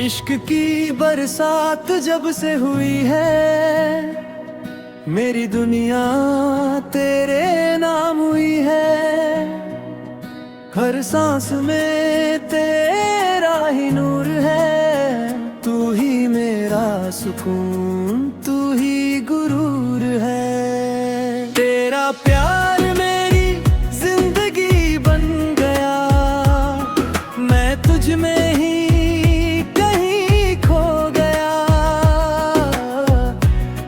इश्क की बरसात जब से हुई है, मेरी दुनिया तेरे नाम हुई है। हर सांस में तेरा ही नूर है, तू ही मेरा सुकून, तू ही गुरूर है। तेरा प्यार मेरी जिंदगी बन गया, मैं तुझ में ही कहीं खो गया।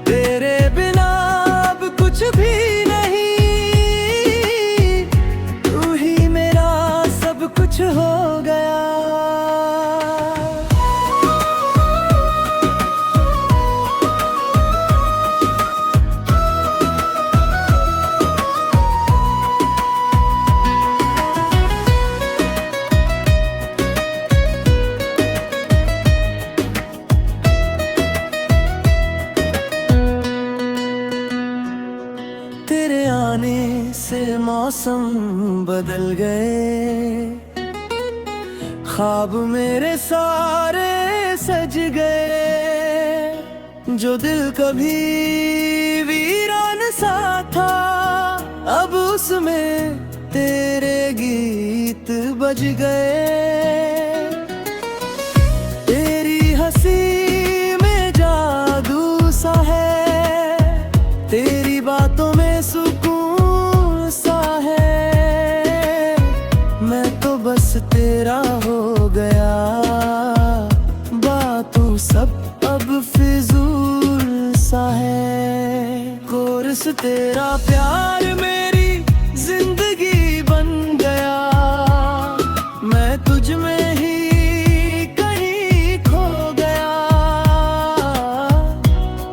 तेरे बिना अब कुछ भी नहीं, तू ही मेरा सब कुछ हो गया। तेरे आने से मौसम बदल गए, ख्वाब मेरे सारे सज गए। जो दिल कभी वीरान सा था, अब उसमें तेरे गीत बज गए। तेरी हंसी में जादू सा है, तेरी बातों में सुकून सा है। मैं तो बस तेरा हो गया, बातों सब अब फिजूल सा है। कोरस तेरा प्यार मेरी जिंदगी बन गया, मैं तुझ में ही कहीं खो गया।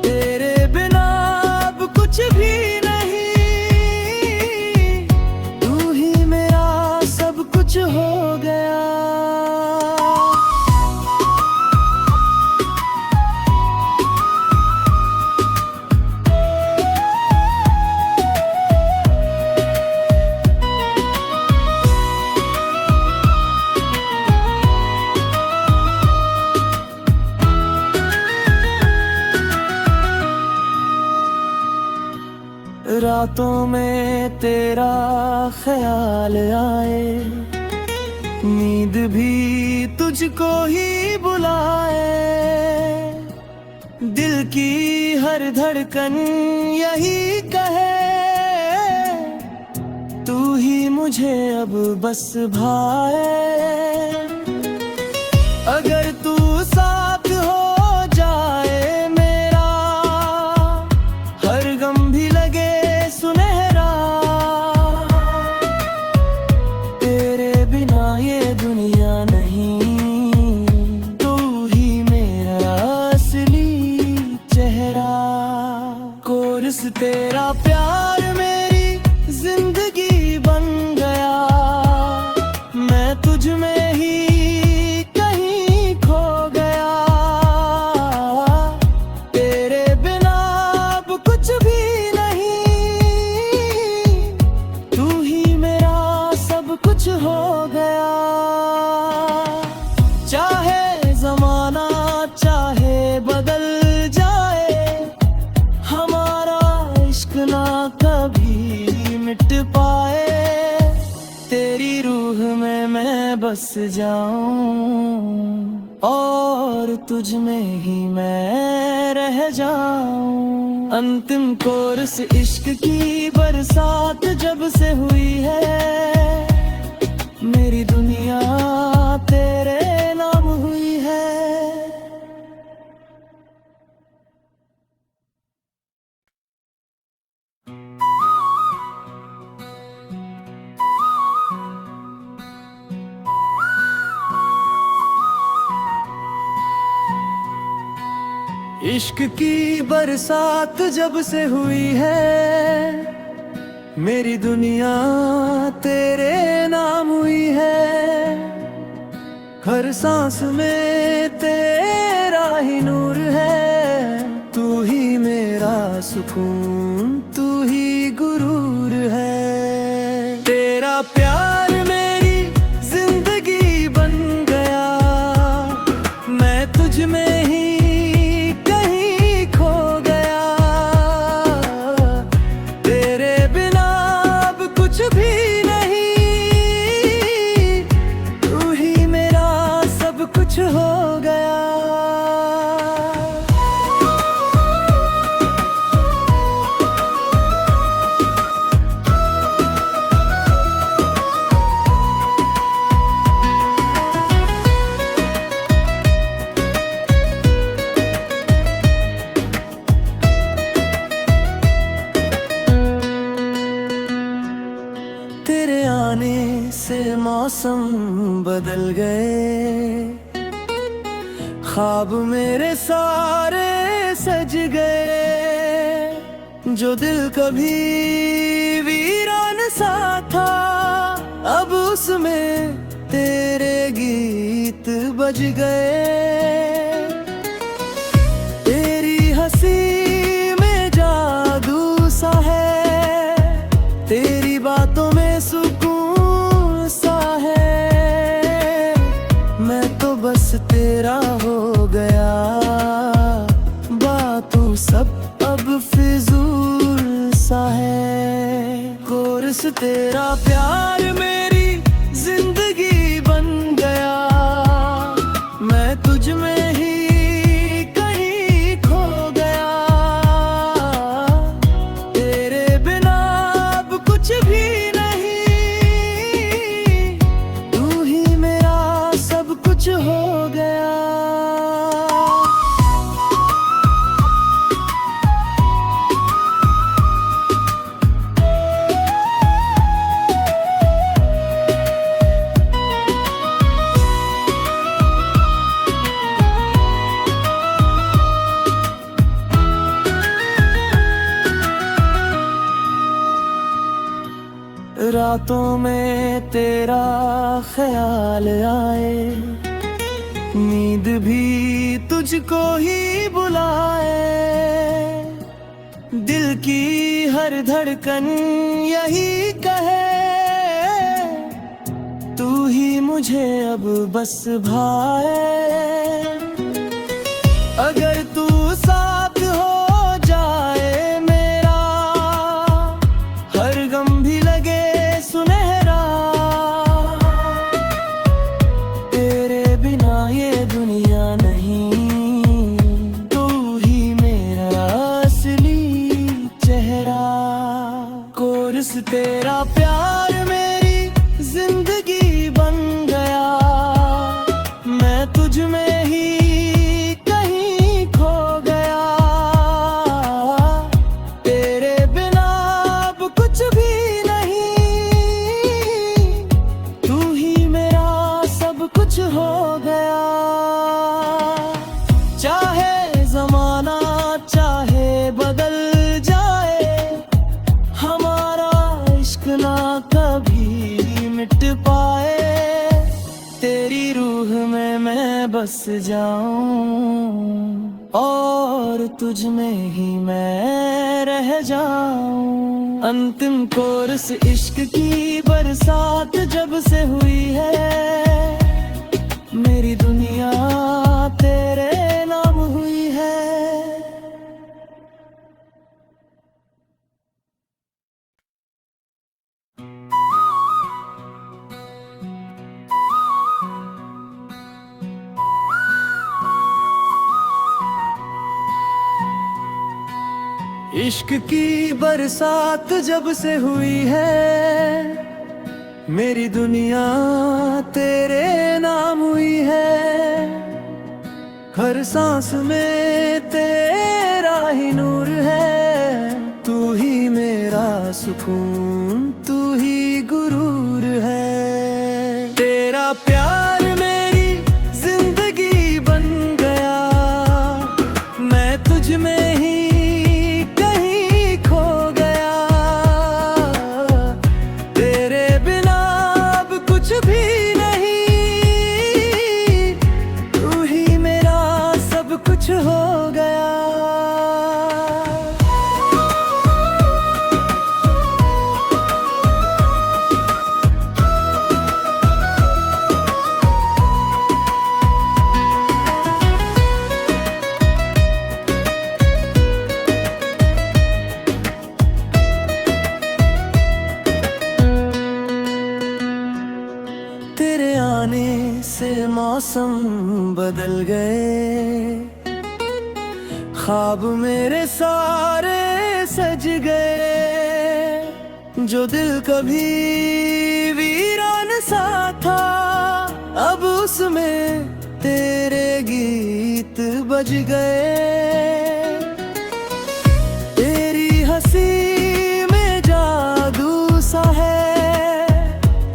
तेरे बिना अब कुछ भी नहीं, तू ही मेरा सब कुछ हो गया। रातों में तेरा ख्याल आए, नींद भी तुझको ही बुलाए। दिल की हर धड़कन यही कहे, तू ही मुझे अब बस भाए। अगर तू साथ हो जाए मेरा, हर गम भी लगे सुनहरा। तेरे बिना ये दुनिया नहीं, तू ही मेरा असली चेहरा। कोरस तेरा प्यार मेरी जिंदगी बन गया, मैं तुझ में ही कहीं खो गया। तेरे बिना अब कुछ भी कुछ हो गया। चाहे जमाना चाहे बदल जाए, हमारा इश्क ना कभी मिट पाए। तेरी रूह में मैं बस जाऊं, और तुझ में ही मैं रह जाऊं। अंतिम कोरस इश्क की बरसात जब से हुई है, मेरी दुनिया तेरे नाम हुई है। इश्क की बरसात जब से हुई है, मेरी दुनिया तेरे नाम हुई है। हर सांस में तेरा ही नूर है, तू ही मेरा सुकून, तू ही गुरूर है। तेरा प्यार मेरी जिंदगी बन गया, मैं मौसम बदल गए, ख्वाब मेरे सारे सज गए। जो दिल कभी वीरान सा था, अब उसमें तेरे गीत बज गए। तेरी हंसी में जादू सा है, तेरी बातों में सुकून सा है। मैं तो बस तेरा हो गया, बातों सब अब फिजूल सा है। कोर्स तेरा प्यार मेरी जिंदगी बन गया, मैं तुझ में ही कहीं खो गया। तेरे बिना अब कुछ भी नहीं, तू ही मेरा सब कुछ हो गया। रातों में तेरा ख्याल आए, नींद भी तुझको ही बुलाए। दिल की हर धड़कन यही कहे, तू ही मुझे अब बस भाए। अगर तू साथ हो जाए मेरा, हर गम भी लगे सुनहरा। तेरे बिना ये दुनिया नहीं, तू ही मेरा असली चेहरा। कोर्स तेरा प्यार मेरी जिंदगी बन गया, मैं तुझ में ही कहीं खो गया। तेरे बिना अब कुछ भी कुछ हो गया। चाहे जमाना चाहे बदल जाए, हमारा इश्क ना कभी मिट पाए। तेरी रूह में मैं बस जाऊं, और तुझ में ही मैं रह जाऊं। अंतिम कोर्स इश्क की बरसात जब से हुई है, मेरी दुनिया तेरे नाम हुई है। इश्क की बरसात जब से हुई है, मेरी दुनिया तेरे नाम हुई है। हर सांस में तेरा ही नूर है, तू ही मेरा सुकून, तू ही गुरूर है। तेरा प्यार मेरी जिंदगी बन गया, मैं तुझ में ही कहीं खो गया। तेरे बिना अब कुछ भी नहीं, तू ही मेरा सब कुछ हो गया। तेरे आने से मौसम बदल गए, ख्वाब मेरे सारे सज गए। जो दिल कभी वीरान सा था, अब उसमें तेरे गीत बज गए। तेरी हंसी में जादू सा है,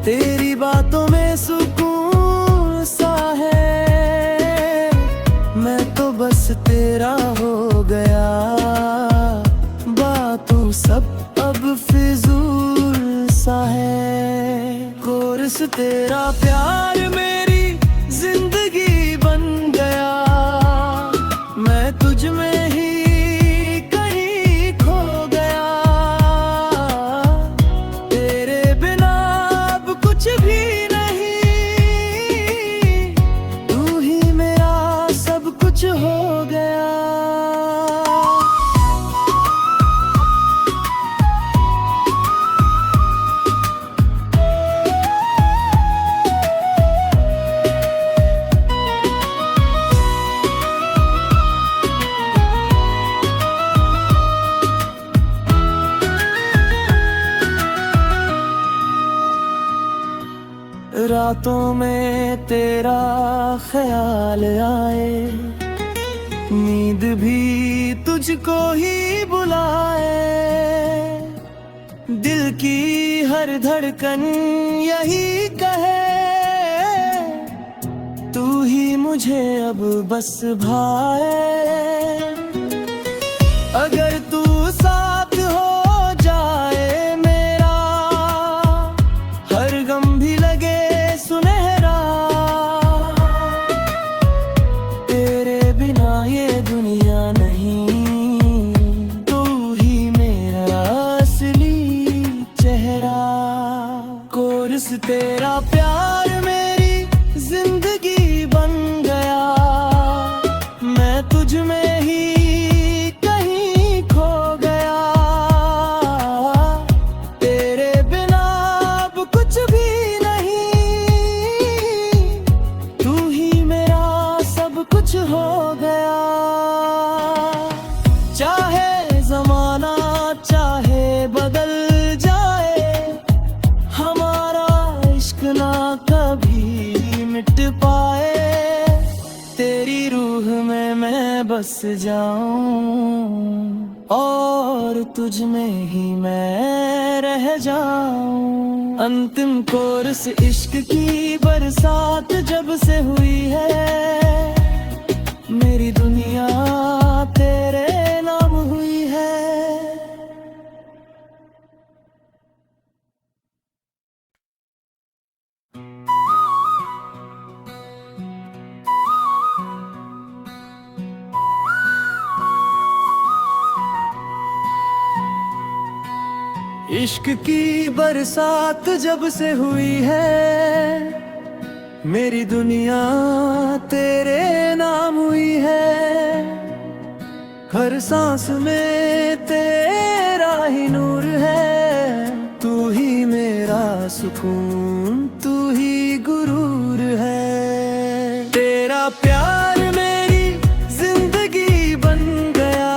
तेरी बातों में कोर्स तेरा प्यार मेरी जिंदगी बन गया, मैं तुझ में ही कहीं खो गया। तेरे बिना अब कुछ भी नहीं, तू ही मेरा सब कुछ हो गया। रातों में तेरा ख्याल आए, नींद भी तुझको ही बुलाए। दिल की हर धड़कन यही कहे, तू ही मुझे अब बस भाए। अगर तू साथ हो जाए मेरा, हर गम भी लगे सुनहरा। तेरे बिना ये दुनिया नहीं, तू ही मेरा असली चेहरा। कोर्स तेरा प्यार मेरी जिंदगी बन गया, मैं तुझ में ही कहीं खो गया। तेरे बिना अब कुछ भी कुछ हो गया। चाहे जमाना चाहे बदल जाए, हमारा इश्क ना कभी मिट पाए। तेरी रूह में मैं बस जाऊं और तुझ में ही मैं रह जाऊं। अंतिम कोर्स इश्क की बरसात जब से हुई है, मेरी दुनिया तेरे नाम हुई है। इश्क की बरसात जब से हुई है, मेरी दुनिया तेरे नाम हुई है। हर सांस में तेरा ही नूर है, तू ही मेरा सुकून, तू ही गुरूर है। तेरा प्यार मेरी जिंदगी बन गया,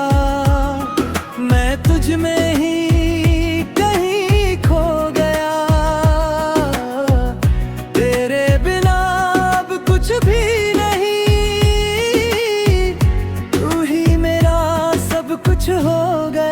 मैं तुझ में ही कहीं खो गया। तेरे बिना अब कुछ भी नहीं, तू ही मेरा सब कुछ हो गया।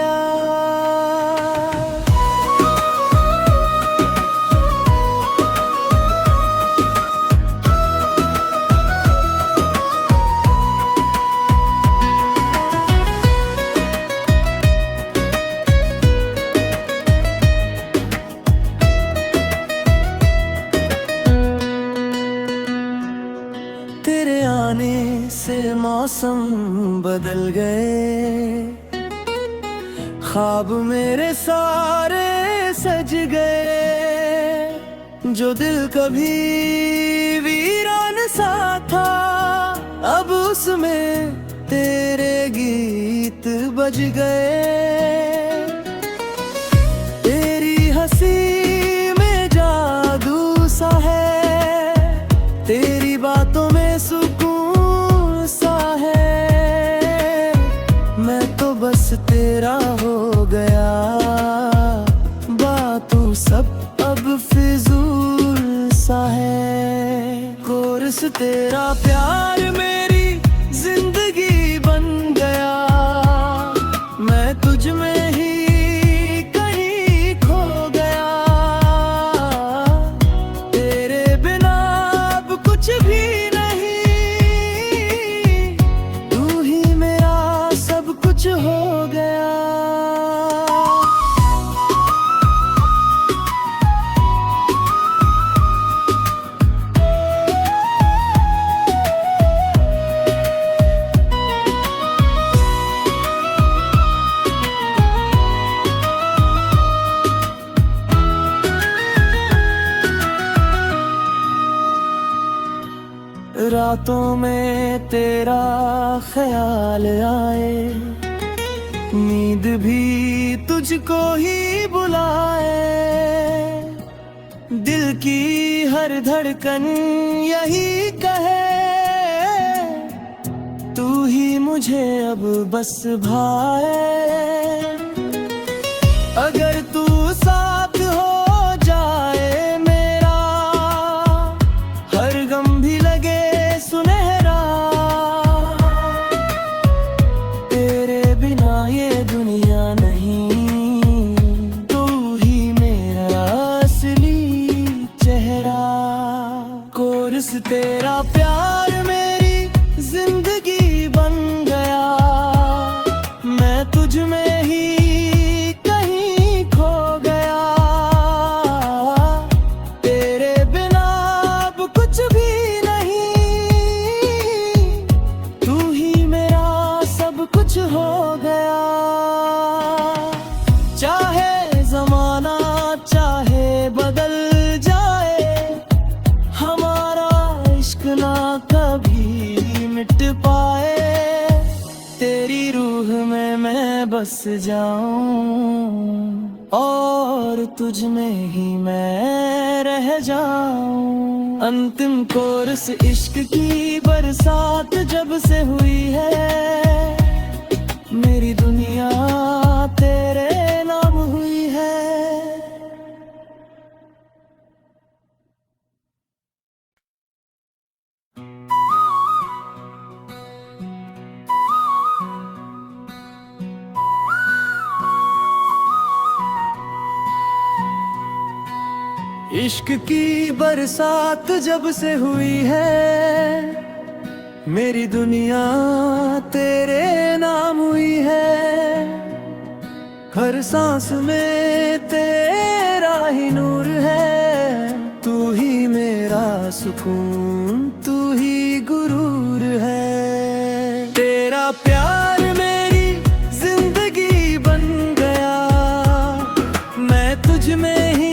तेरे आने से मौसम बदल गए, ख्वाब मेरे सारे सज गए। जो दिल कभी वीरान सा था, अब उसमें तेरे गीत बज गए। तेरी हंसी में जादू सा है, तेरी बातों में सुकून सा है। मैं तो बस तेरा हो गया, बातों सब अब फिजूल सा है। कोर्स तेरा प्यार मेरी जिंदगी बन गया, मैं तुझ में ही कहीं खो गया। तेरे बिना अब कुछ भी नहीं, तू ही मेरा सब कुछ हो गया। रातों में तेरा ख्याल आए, नींद भी तुझको ही बुलाए, दिल की हर धड़कन यही कहे, तू ही मुझे अब बस भाए। अगर तू साथ हो जाए मेरा, हर गम भी लगे सुनहरा, तेरे बिना ये दुनिया नहीं, तू ही मेरा असली चेहरा। कोर्स तेरा प्यार मेरी जिंदगी बन गया, मैं तुझ में ही कहीं खो गया, तेरे बिना अब कुछ भी नहीं, तू ही मेरा सब कुछ हो गया। चाहे जमाना चाहे बदल जाए, हमारा इश्क ना कभी मिट पाए, तेरी रूह में मैं बस जाऊं और तुझ में ही मैं रह जाऊं। अंतिम कोर्स इश्क की बरसात जब से हुई है, मेरी दुनिया तेरे नाम हुई है। इश्क की बरसात जब से हुई है, मेरी दुनिया तेरे नाम हुई है। हर सांस में तेरा ही नूर है, तू ही मेरा सुकून, तू ही गुरूर है। तेरा प्यार मेरी जिंदगी बन गया, मैं तुझ में ही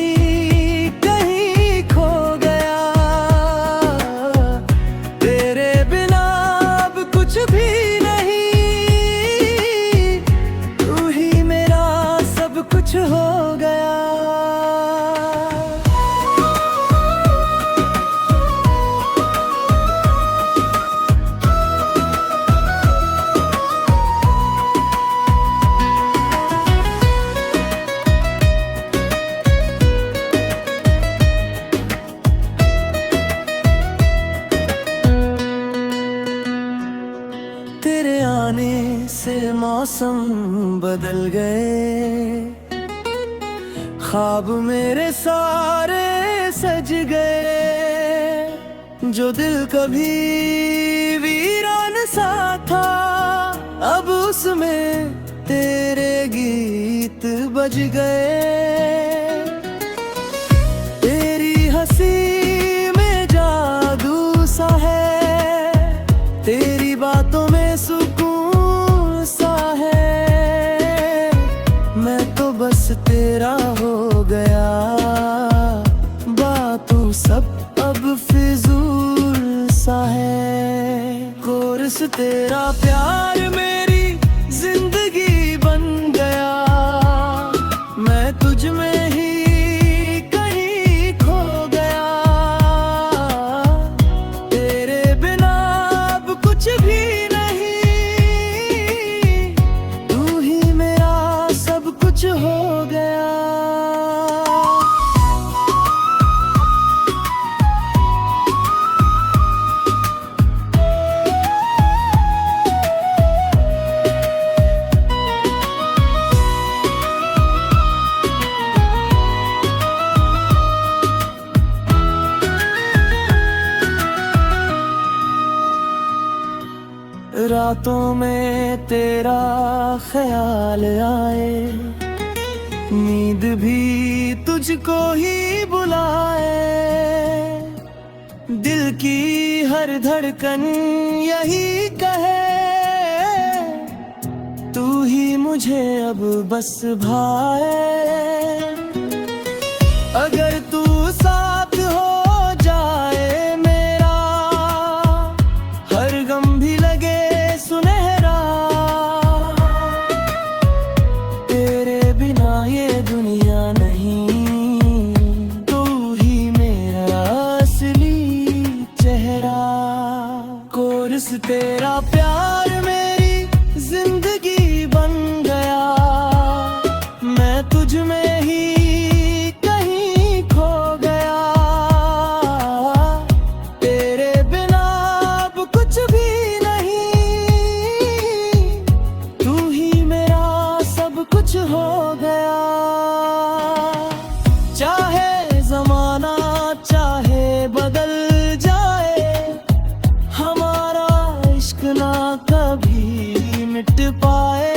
हो गया। तेरे आने से मौसम बदल गए, ख्वाब मेरे सारे सज गए। जो दिल कभी वीरान सा था, अब उसमें तेरे गीत बज गए। तेरी हंसी में जादू सा है, तेरी बातों में सुकून सा है। मैं तो बस तेरा हो गया, बातों सब अब फिजूल सा है। कोर्स तेरा प्यार मेरी जिंदगी बन गया, मैं तुझ में ही कहीं खो गया, तेरे बिना अब कुछ भी नहीं, तू ही मेरा सब कुछ हो गया। रातों में तेरा ख्याल आए, नींद भी तुझको ही बुलाए, दिल की हर धड़कन यही कहे, तू ही मुझे अब बस भाए। अगर तू साथ हो जाए मेरा, हो गया। चाहे जमाना चाहे बदल जाए, हमारा इश्क ना कभी मिट पाए।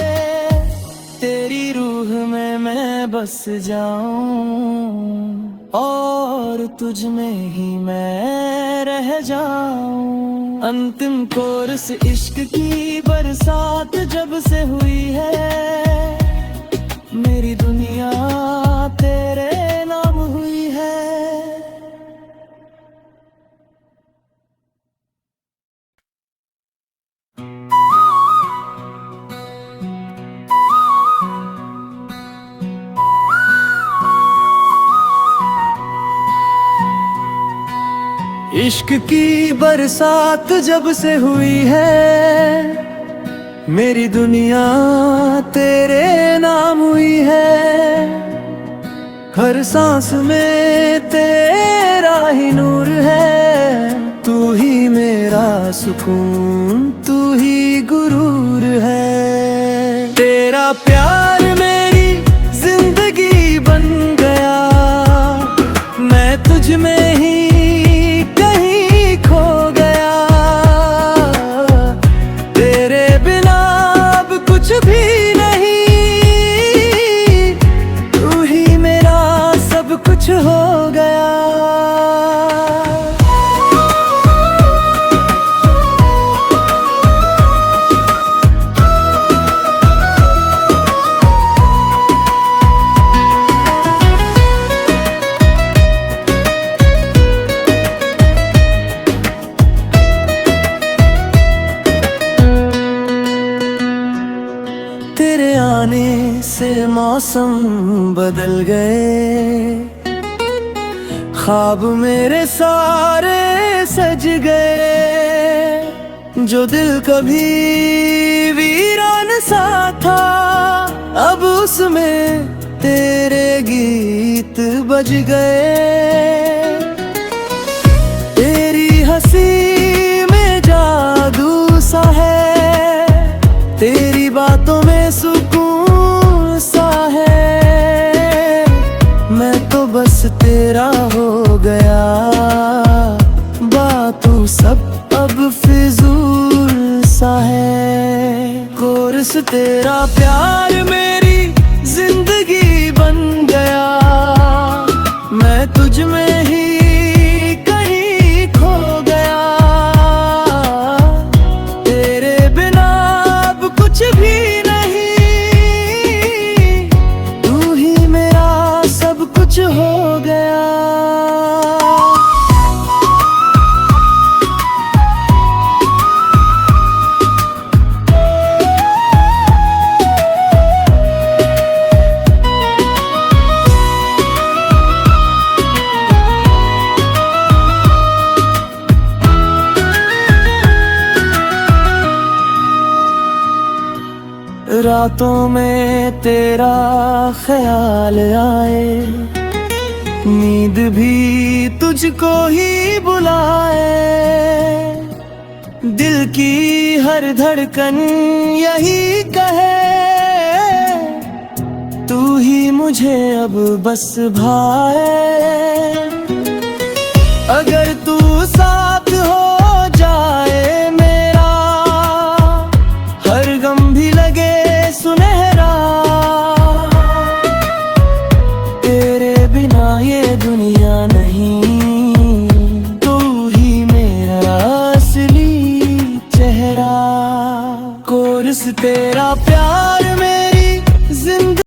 तेरी रूह में मैं बस जाऊं और तुझ में ही मैं रह जाऊं। अंतिम कोरस इश्क की बरसात जब से हुई है, मेरी दुनिया तेरे नाम हुई है। इश्क की बरसात जब से हुई है, मेरी दुनिया तेरे नाम हुई है। हर सांस में तेरा ही नूर है, तू ही मेरा सुकून, तू ही गुरूर है। तेरा प्यार मेरी जिंदगी बन गया, मैं तुझ में ही खो गया। तेरे बिना अब कुछ भी नहीं, तू ही मेरा सब कुछ हो गया। तेरे आने से मौसम बदल गए, ख्वाब मेरे सारे सज गए। जो दिल कभी वीरान सा था, अब उसमें तेरे गीत बज गए। तेरी हंसी में जादू सा है, तेरी बातों में सुकून सा है। मैं तो बस तेरा हो गया, बातों सब अब फिजूल सा है। कोरस तेरा प्यार मेरी जिंदगी बन गया, मैं तुझ में ही कहीं खो गया। तेरे बिना अब कुछ भी नहीं, तू ही मेरा सब कुछ हो गया। रातों में तेरा ख्याल आए, नींद भी तुझको ही बुलाए। दिल की हर धड़कन यही कहे, तू ही मुझे अब बस भाए। अगर तू साथ हो जाए मेरा, हर गम भी लगे सुनहरा। तेरे बिना ये दुनिया नहीं, तू ही मेरा असली चेहरा। कोरस तेरा प्यार में